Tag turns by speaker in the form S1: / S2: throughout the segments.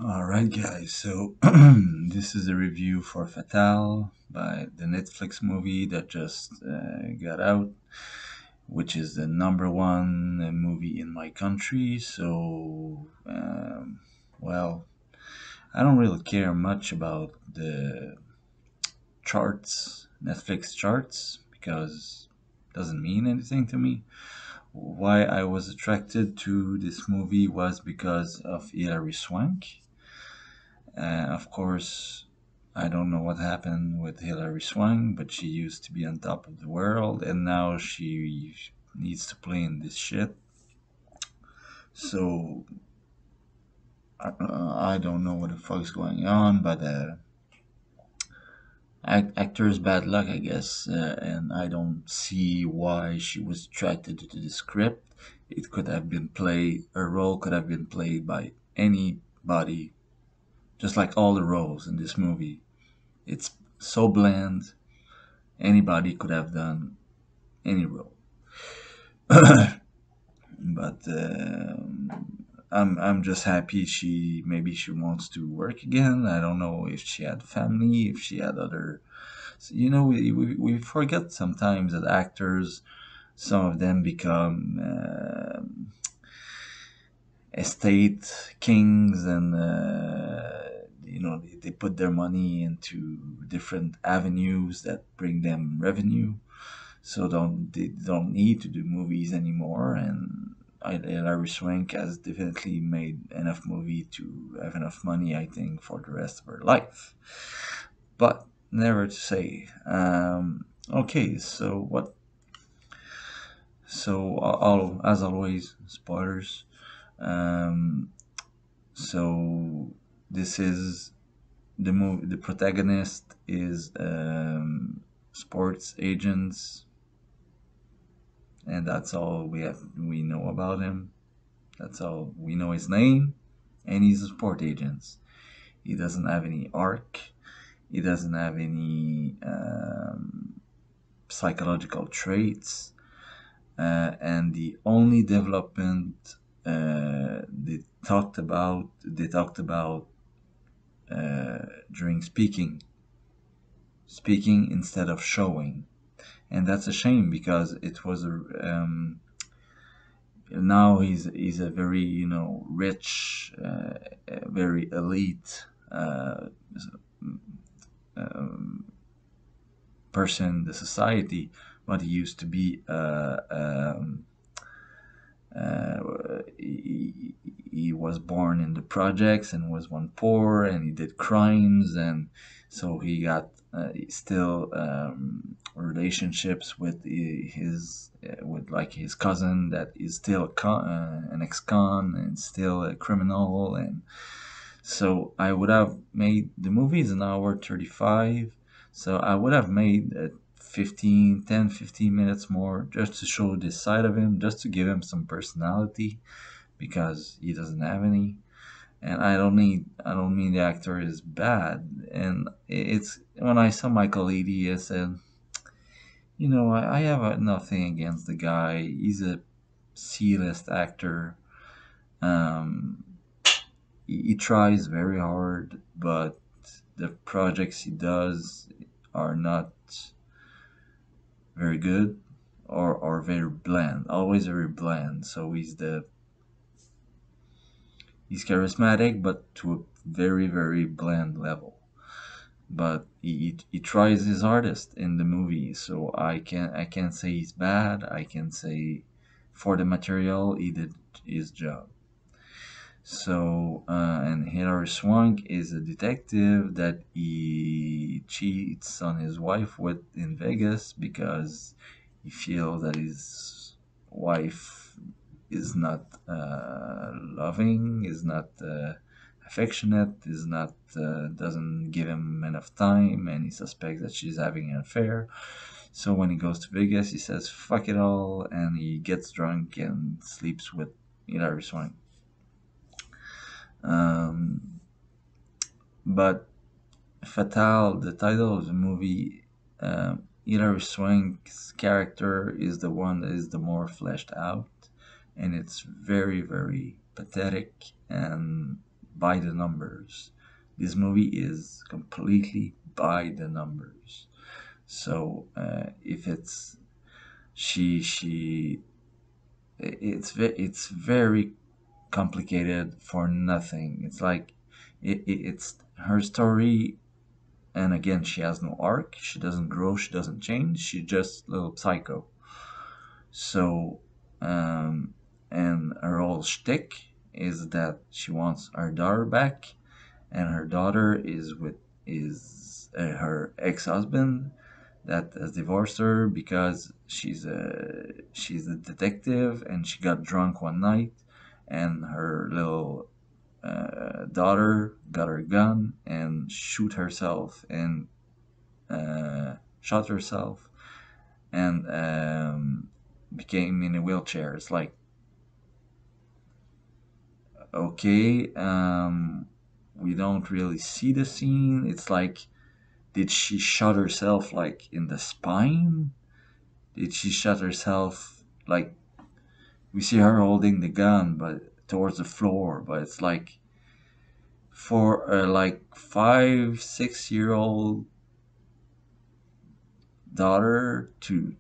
S1: Alright, guys, so this is a review for Fatale by the Netflix movie that just got out, which is the number one movie in my country. Well, I don't really care much about the charts, Netflix charts, because it doesn't mean anything to me. Why I was attracted to this movie was because of Hilary Swank. Of course, I don't know what happened with Hilary Swank, but she used to be on top of the world, and now she needs to play in this shit. So I don't know what the fuck's going on, but actor's bad luck, I guess. And I don't see why she was attracted to the script. It could have been played. Her role could have been played by anybody, just like all the roles in this movie. It's so bland. Anybody could have done any role. But I'm just happy she wants to work again. I don't know if she had family, if she had other. We forget sometimes that actors, some of them become estate kings, and they put their money into different avenues that bring them revenue, so they don't need to do movies anymore. And Hilary Swank has definitely made enough movie to have enough money, I think, for the rest of her life. But never to say. Okay, so what? So as always, spoilers. Um, so this is the movie. The protagonist is sports agents, and that's all we know about him. That's all we know, his name, and he's a sport agent. He doesn't have any arc. He doesn't have any psychological traits, and the only development they talked about during speaking instead of showing, and that's a shame because it was a now he's a very rich, very elite um, person in the society, but he used to be he was born in the projects and was one poor, and he did crimes, and so he got still relationships with his with like his cousin that is still an ex-con and still a criminal. And so I would have made the movie is an hour 35, so I would have made 15 minutes more just to show this side of him, just to give him some personality, because he doesn't have any. And I don't mean the actor is bad. And it's when I saw Michael Eady, I said, I have nothing against the guy. He's a C-list actor. Um, he tries very hard, but the projects he does are not very good, or very bland, always very bland. So he's charismatic, but to a very, very bland level. But he tries his hardest in the movie, so I can't say he's bad. I can say for the material he did his job. So and Hilary Swank is a detective that he cheats on his wife with in Vegas because he feels that his wife is not loving, is not affectionate, is not doesn't give him enough time, and he suspects that she's having an affair. So when he goes to Vegas, he says "fuck it all," and he gets drunk and sleeps with Hilary Swank. Um, but Fatale, the title of the movie, Hilary Swank's character is the one that is the more fleshed out, and it's very, very pathetic and by the numbers. This movie is completely by the numbers. So if it's she it's very complicated for nothing. It's like it's her story, and again, she has no arc. She doesn't grow. She doesn't change. She's just a little psycho. So, um, and her whole shtick is that she wants her daughter back, and her daughter is her ex husband that has divorced her because she's a detective, and she got drunk one night, and her little daughter got her gun and shoot herself and shot herself and became in a wheelchair. It's like, okay, we don't really see the scene. It's like, did she shot herself like in the spine? Did she shot herself like, we see her holding the gun but towards the floor, but it's like for a like 5 6 year old daughter to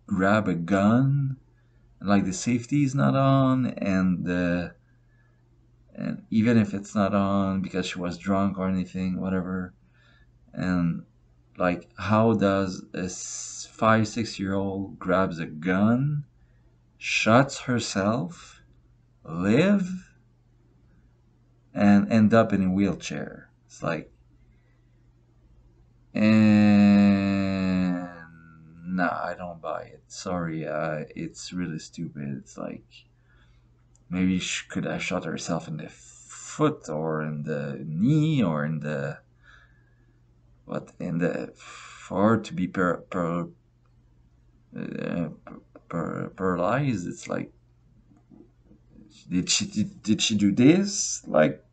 S1: grab a gun, like the safety is not on, and even if it's not on because she was drunk or anything, whatever, and like how does a 5 6 year old grabs a gun, shuts herself, live, and end up in a wheelchair? It's like, and nah, I don't buy it. Sorry, it's really stupid. It's like, maybe she could have shot herself in the foot or in the knee or in the what in the for her to be uh, paralyzed. It's like, did she do this? Like,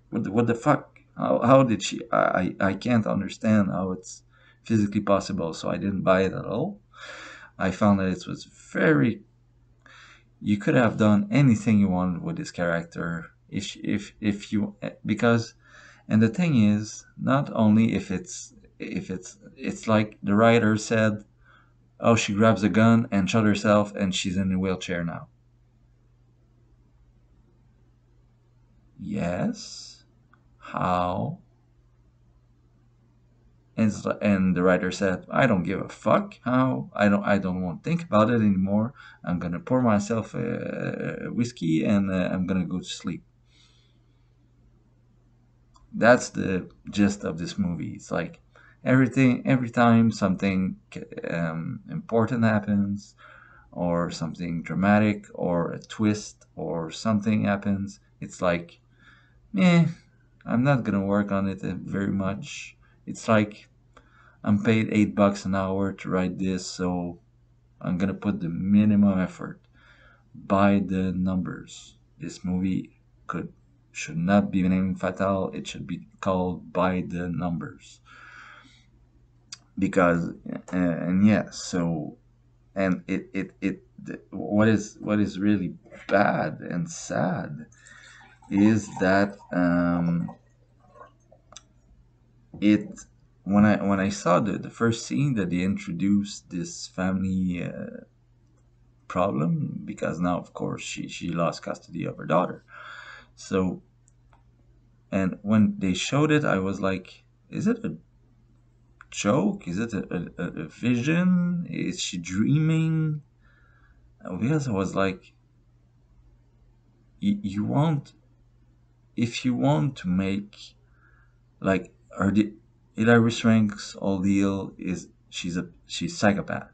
S1: what the fuck? How did she? I can't understand how it's physically possible. So I didn't buy it at all. I found that it was very. You could have done anything you wanted with this character if you, because, and the thing is, not only if it's like the writer said, oh, she grabs a gun and shot herself and she's in a wheelchair now. Yes. How? And the writer said, I don't give a fuck how. I don't want to think about it anymore. I'm gonna pour myself a whiskey and I'm gonna go to sleep. That's the gist of this movie. It's like every time something important happens, or something dramatic, or a twist, or something happens, it's like, eh, I'm not gonna work on it very much. It's like, I'm paid $8 an hour to write this, so I'm gonna put the minimum effort. By the numbers. This movie could should not be named Fatale. It should be called By the Numbers, because and yeah. So, and what is really bad and sad is that it when I saw the first scene that they introduced this family problem, because now of course she lost custody of her daughter. So, and when they showed it, I was like, is it a joke? Is it a vision? Is she dreaming? Because I was like, you want, if you want to make, like, Hilary Swank's whole deal is she's psychopath.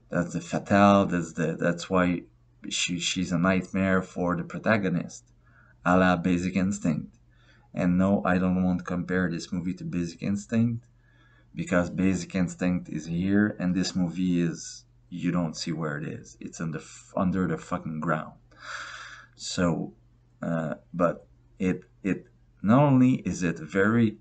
S1: That's the fatale. That's why she's a nightmare for the protagonist, a la Basic Instinct. And no, I don't want to compare this movie to Basic Instinct, because Basic Instinct is here, and this movie is, you don't see where it is. It's under the fucking ground. So, but it not only is it very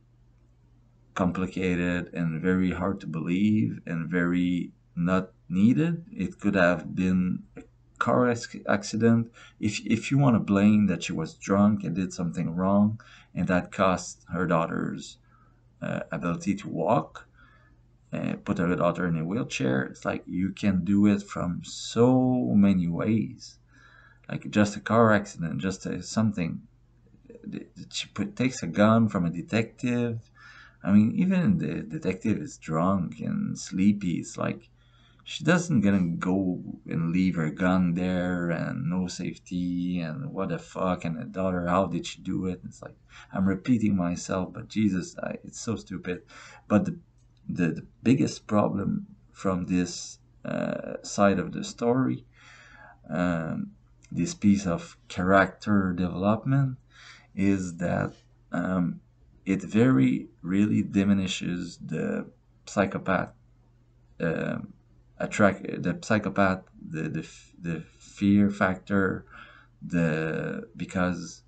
S1: complicated and very hard to believe and very not needed, it could have been a accident, if you want to blame that she was drunk and did something wrong, and that cost her daughter's ability to walk, put her daughter in a wheelchair, it's like you can do it from so many ways. Like just a car accident, just something. She takes a gun from a detective. I mean, even the detective is drunk and sleepy. It's like she doesn't gonna go and leave her gun there and no safety and what the fuck, and the daughter, how did she do it? It's like I'm repeating myself, but Jesus, it's so stupid. But the biggest problem from this side of the story, um, this piece of character development, is that um, it very really diminishes the psychopath, um, the psychopath, the fear factor, the because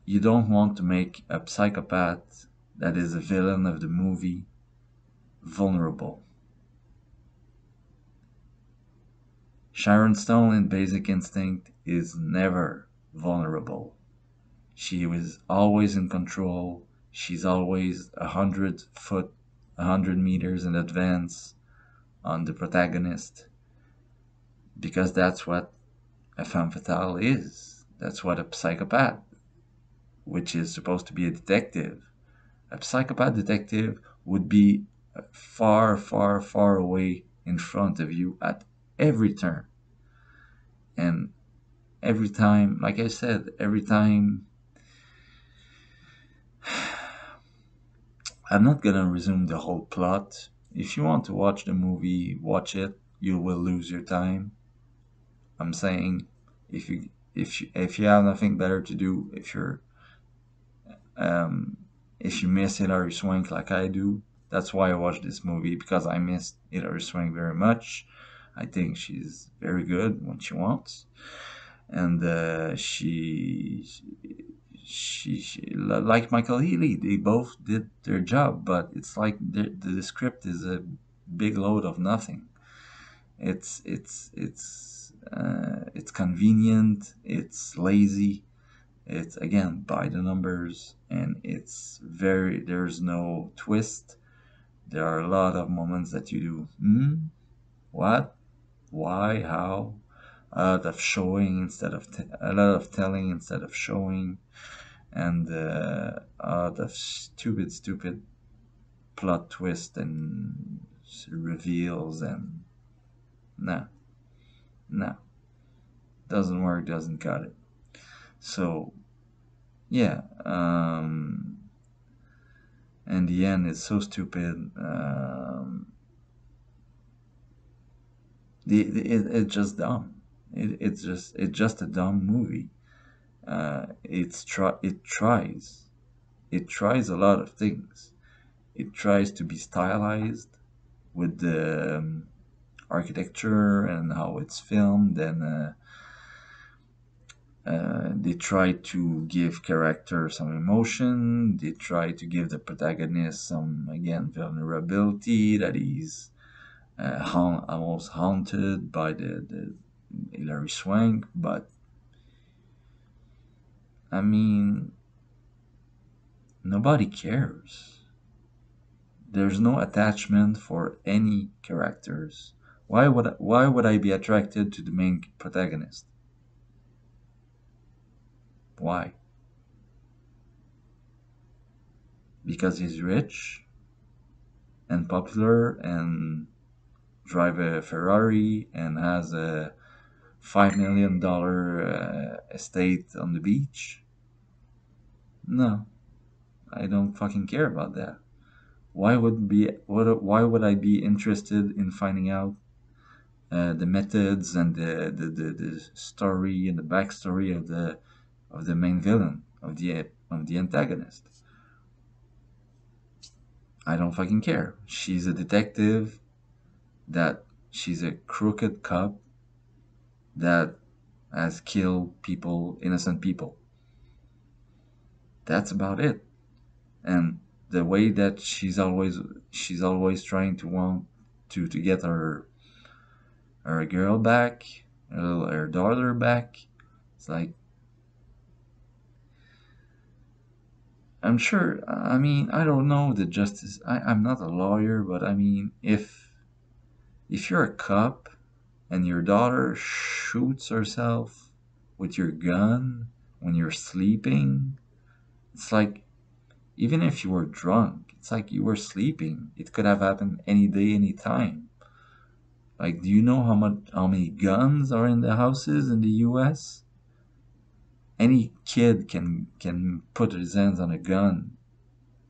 S1: you don't want to make a psychopath that is a villain of the movie vulnerable. Sharon Stone in Basic Instinct is never vulnerable. She was always in control. She's always 100 foot, 100 meters in advance on the protagonist, because that's what a femme fatale is. That's what a psychopath, which is supposed to be a detective. A psychopath detective would be far, far, far away in front of you at every turn. And every time, like I said, every time, I'm not gonna resume the whole plot. If you want to watch the movie, watch it. You will lose your time. I'm saying, if you have nothing better to do, um, if you miss Hilary Swank like I do, that's why I watched this movie, because I missed Hilary Swank very much. I think she's very good when she wants, and she like Michael Healy. They both did their job, but it's like the script is a big load of nothing. It's convenient. It's lazy. It's again by the numbers, and there's no twist. There are a lot of moments that you do, what, why, how, a lot of showing instead of a lot of telling instead of showing, and a lot of stupid plot twist and reveals, and no, no, doesn't work, doesn't cut it. So yeah, in the end, it's so stupid. It's just dumb. It's just a dumb movie. It tries a lot of things. It tries to be stylized with the architecture and how it's filmed, and they try to give character some emotion. They try to give the protagonist some, again, vulnerability, that he's almost haunted by the Hilary Swank. But I mean, nobody cares. There's no attachment for any characters. Why would I be attracted to the main protagonist? Why? Because he's rich and popular and drive a Ferrari and has a $5 million estate on the beach? No, I don't fucking care about that. Why would I be interested in finding out the methods and the story and the backstory of the main villain, of the antagonist? I don't fucking care. She's a detective, that she's a crooked cop that has killed people, innocent people. That's about it. And the way that she's always trying to want to get her girl back, her daughter back. It's like, I'm sure. I mean, I don't know the justice. I'm not a lawyer, but I mean, if you're a cop and your daughter shoots herself with your gun when you're sleeping, it's like, even if you were drunk, it's like you were sleeping. It could have happened any day, any time. Like, do you know how many guns are in the houses in the U.S.? Any kid can put his hands on a gun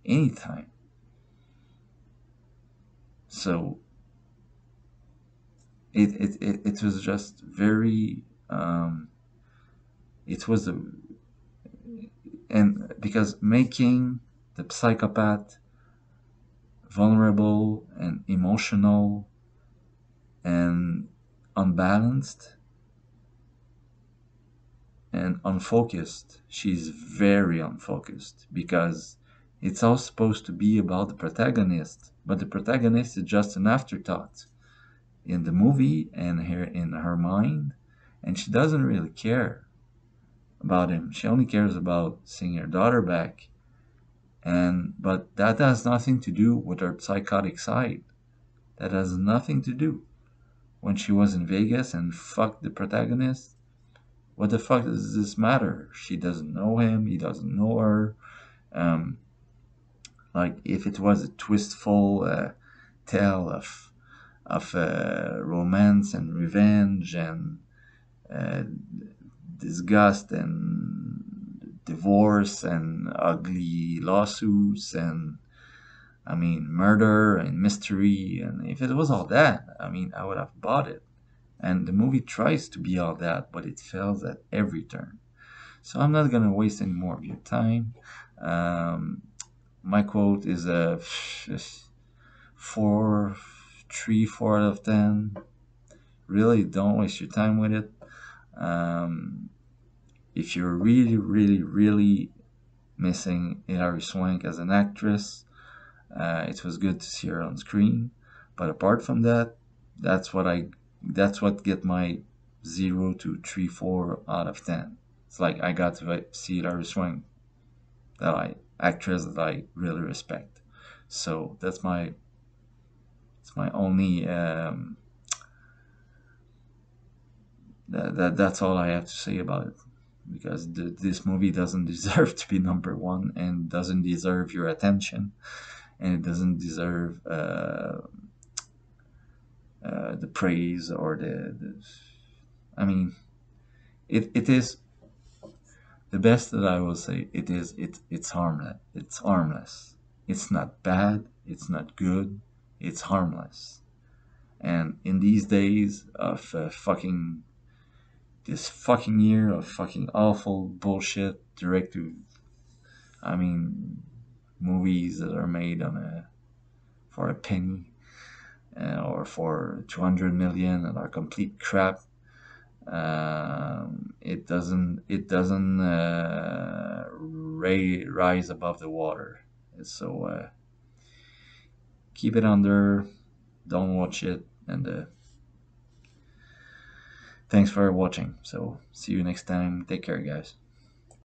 S1: anytime. So it was just very it was a and because making the psychopath vulnerable and emotional and unbalanced and unfocused. She's very unfocused because it's all supposed to be about the protagonist, but the protagonist is just an afterthought in the movie and her in her mind, and she doesn't really care about him. She only cares about seeing her daughter back, and but that has nothing to do with her psychotic side. That has nothing to do. When she was in Vegas and fucked the protagonist, what the fuck does this matter? She doesn't know him. He doesn't know her. Um, like if it was a twistful tale of romance and revenge and uh, disgust and divorce and ugly lawsuits and I mean murder and mystery, and if it was all that, I mean I would have bought it. And the movie tries to be all that, but it fails at every turn. So I'm not gonna waste any more of your time. Um, my quote is a four, 4 out of 10. Really, don't waste your time with it. Um, if you're really, really, really missing Hilary Swank as an actress, it was good to see her on screen. But apart from that, that's what I that's what get my 0 to 3 4 out of 10. It's like I got to see Hilary Swank, that I actress that I really respect. So it's my only that's all I have to say about it because this movie doesn't deserve to be number one and doesn't deserve your attention and it doesn't deserve the praise or the I mean it is the best that I will say. It's harmless. It's harmless. It's not bad. It's not good. It's harmless. And in these days of fucking this fucking year of fucking awful bullshit direct to, I mean, movies that are made on a for a penny or for 200 million and are complete crap. It doesn't rise above the water. So keep it under. Don't watch it. And thanks for watching. So see you next time. Take care, guys.